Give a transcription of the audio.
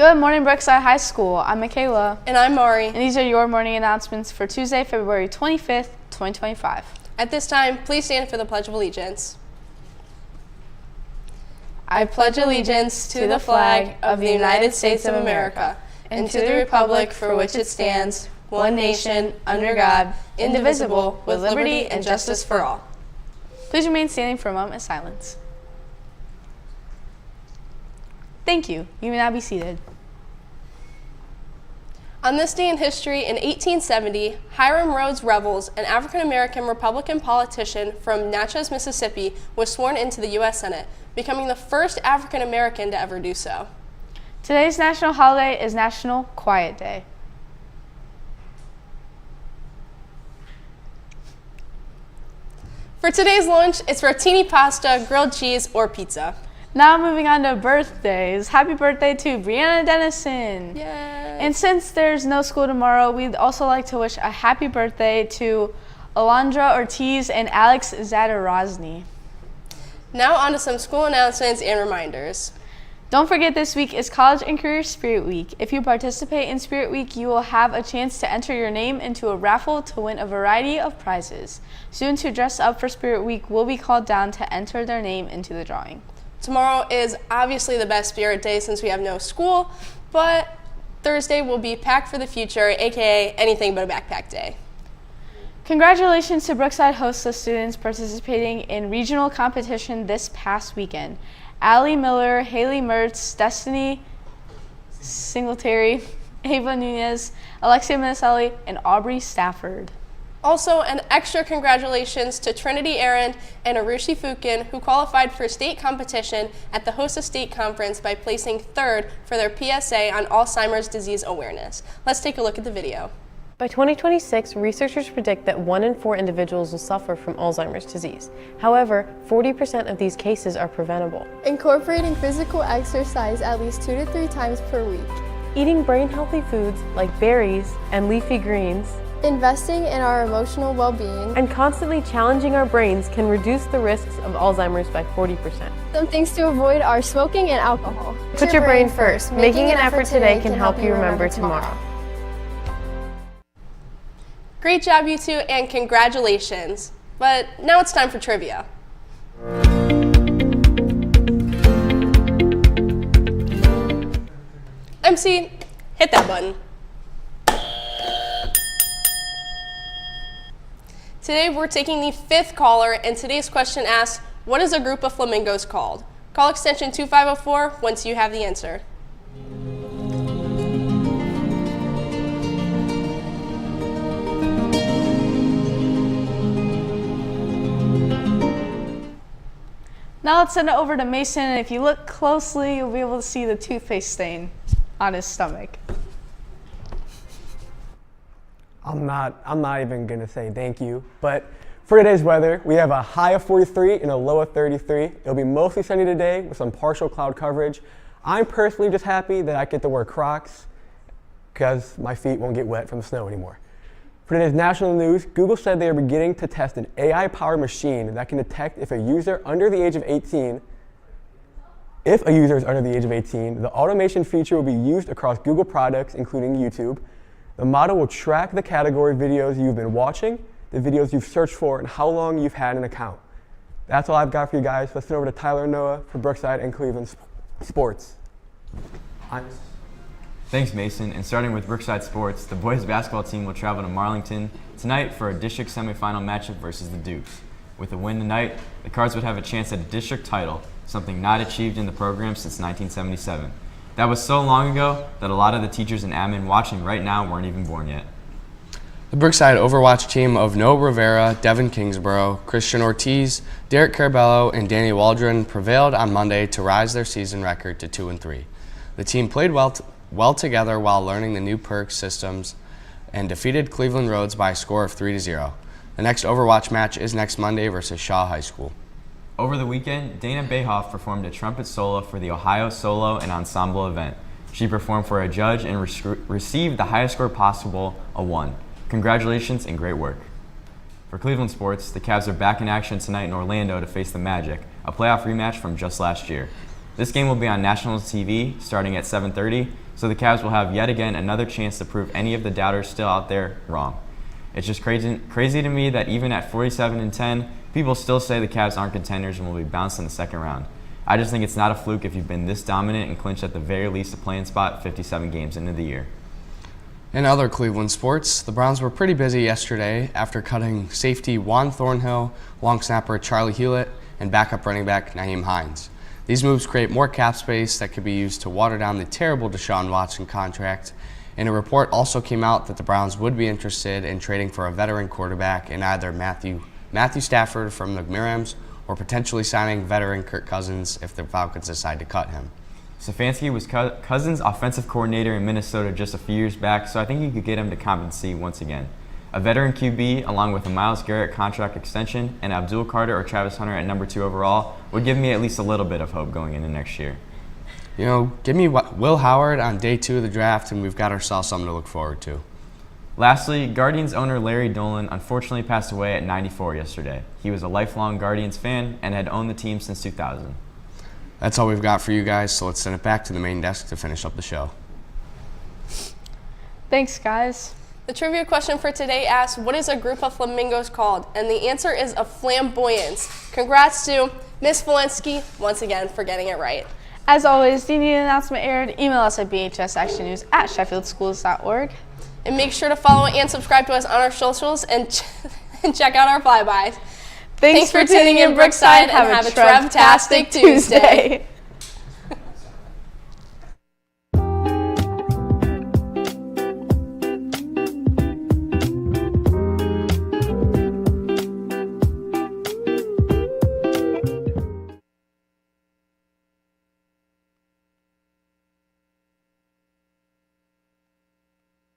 Good morning, Brookside High School. I'm Mikayla. And I'm Mari. And these are your morning announcements for Tuesday, February 25th, 2025. At this time, please stand for the Pledge of Allegiance. I pledge allegiance to the flag of the United States of America and to the republic for which it stands, one nation, under God, indivisible, with liberty and justice for all. Please remain standing for a moment of silence. Thank you. You may now be seated. On this day in history, in 1870, Hiram Rhodes Revels, an African-American Republican politician from Natchez, Mississippi, was sworn into the U.S. Senate, becoming the first African-American to ever do so. Today's national holiday is National Quiet Day. For today's lunch, it's rotini pasta, grilled cheese, or pizza. Now moving on to birthdays. Happy birthday to Brianna Dennison. Yay. And since there's no school tomorrow, we'd also like to wish a happy birthday to Alondra Ortiz and Alex Zadarozny. Now on to some school announcements and reminders. Don't forget, this week is College and Career Spirit Week. If you participate in Spirit Week, you will have a chance to enter your name into a raffle to win a variety of prizes. Students who dress up for Spirit Week will be called down to enter their name into the drawing. Tomorrow is obviously the best Spirit Day since we have no school, but Thursday will be packed for the future, aka anything but a backpack day. Congratulations to Brookside Hostess students participating in regional competition this past weekend. Allie Miller, Haley Mertz, Destiny Singletary, Ava Nunez, Alexia Minicelli, and Aubrey Stafford. Also, an extra congratulations to Trinity Aaron and Arushi Fukin, who qualified for state competition at the HOSA State Conference by placing third for their PSA on Alzheimer's disease awareness. Let's take a look at the video. By 2026, researchers predict that 1 in 4 individuals will suffer from Alzheimer's disease. However, 40% of these cases are preventable. Incorporating physical exercise at least 2 to 3 times per week. Eating brain-healthy foods like berries and leafy greens. Investing in our emotional well-being. And constantly challenging our brains can reduce the risks of Alzheimer's by 40%. Some things to avoid are smoking and alcohol. Put your brain first. Making an effort today can help you remember tomorrow. Great job, you two, and congratulations. But now it's time for trivia. MC, hit that button. Today we're taking the 5th caller, and today's question asks, what is a group of flamingos called? Call extension 2504 once you have the answer. Now let's send it over to Mason, and if you look closely, you'll be able to see the toothpaste stain on his stomach. I'm not even gonna say thank you, but for today's weather, we have a high of 43 and a low of 33. It'll be mostly sunny today with some partial cloud coverage. I'm personally just happy that I get to wear Crocs because my feet won't get wet from the snow anymore. For today's national news, Google said they are beginning to test an AI-powered machine that can detect if a user is under the age of 18, the automation feature will be used across Google products, including YouTube. The model will track the category videos you've been watching, the videos you've searched for, and how long you've had an account. That's all I've got for you guys. Let's turn over to Tyler and Noah for Brookside and Cleveland Sports. Thanks, Mason. And starting with Brookside Sports, the boys basketball team will travel to Marlington tonight for a district semifinal matchup versus the Dukes. With a win tonight, the Cards would have a chance at a district title, something not achieved in the program since 1977. That was so long ago that a lot of the teachers and admin watching right now weren't even born yet. The Brookside Overwatch team of Noah Rivera, Devin Kingsborough, Christian Ortiz, Derek Carabello, and Danny Waldron prevailed on Monday to rise their season record to 2-3. The team played well together while learning the new perk systems and defeated Cleveland Rhodes by a score of 3-0. The next Overwatch match is next Monday versus Shaw High School. Over the weekend, Dana Bayhoff performed a trumpet solo for the Ohio Solo and Ensemble event. She performed for a judge and received the highest score possible, a 1. Congratulations and great work. For Cleveland sports, the Cavs are back in action tonight in Orlando to face the Magic, a playoff rematch from just last year. This game will be on national TV starting at 7:30, so the Cavs will have yet again another chance to prove any of the doubters still out there wrong. It's just crazy to me that even at 47-10, people still say the Cavs aren't contenders and will be bounced in the second round. I just think it's not a fluke if you've been this dominant and clinched at the very least a playing spot 57 games into the year. In other Cleveland sports, the Browns were pretty busy yesterday after cutting safety Juan Thornhill, long snapper Charlie Hewlett, and backup running back Nyheim Hines. These moves create more cap space that could be used to water down the terrible Deshaun Watson contract, and a report also came out that the Browns would be interested in trading for a veteran quarterback in either Matthew Stafford from the Rams or potentially signing veteran Kirk Cousins if the Falcons decide to cut him. Stefanski was Cousins' offensive coordinator in Minnesota just a few years back, so I think you could get him to compensate once again. A veteran QB, along with a Myles Garrett contract extension and Abdul Carter or Travis Hunter at number 2 overall, would give me at least a little bit of hope going into next year. You know, give me Will Howard on day 2 of the draft, and we've got ourselves something to look forward to. Lastly, Guardians owner Larry Dolan unfortunately passed away at 94 yesterday. He was a lifelong Guardians fan and had owned the team since 2000. That's all we've got for you guys, so let's send it back to the main desk to finish up the show. Thanks, guys. The trivia question for today asks, what is a group of flamingos called? And the answer is a flamboyance. Congrats to Miss Cwalinski, once again, for getting it right. As always, do you need an announcement aired? Email us at bhsactionnews@sheffieldschools.org. And make sure to follow and subscribe to us on our socials and check out our flybys. Thanks for tuning in, Brookside, and have a Trev-tastic Tuesday.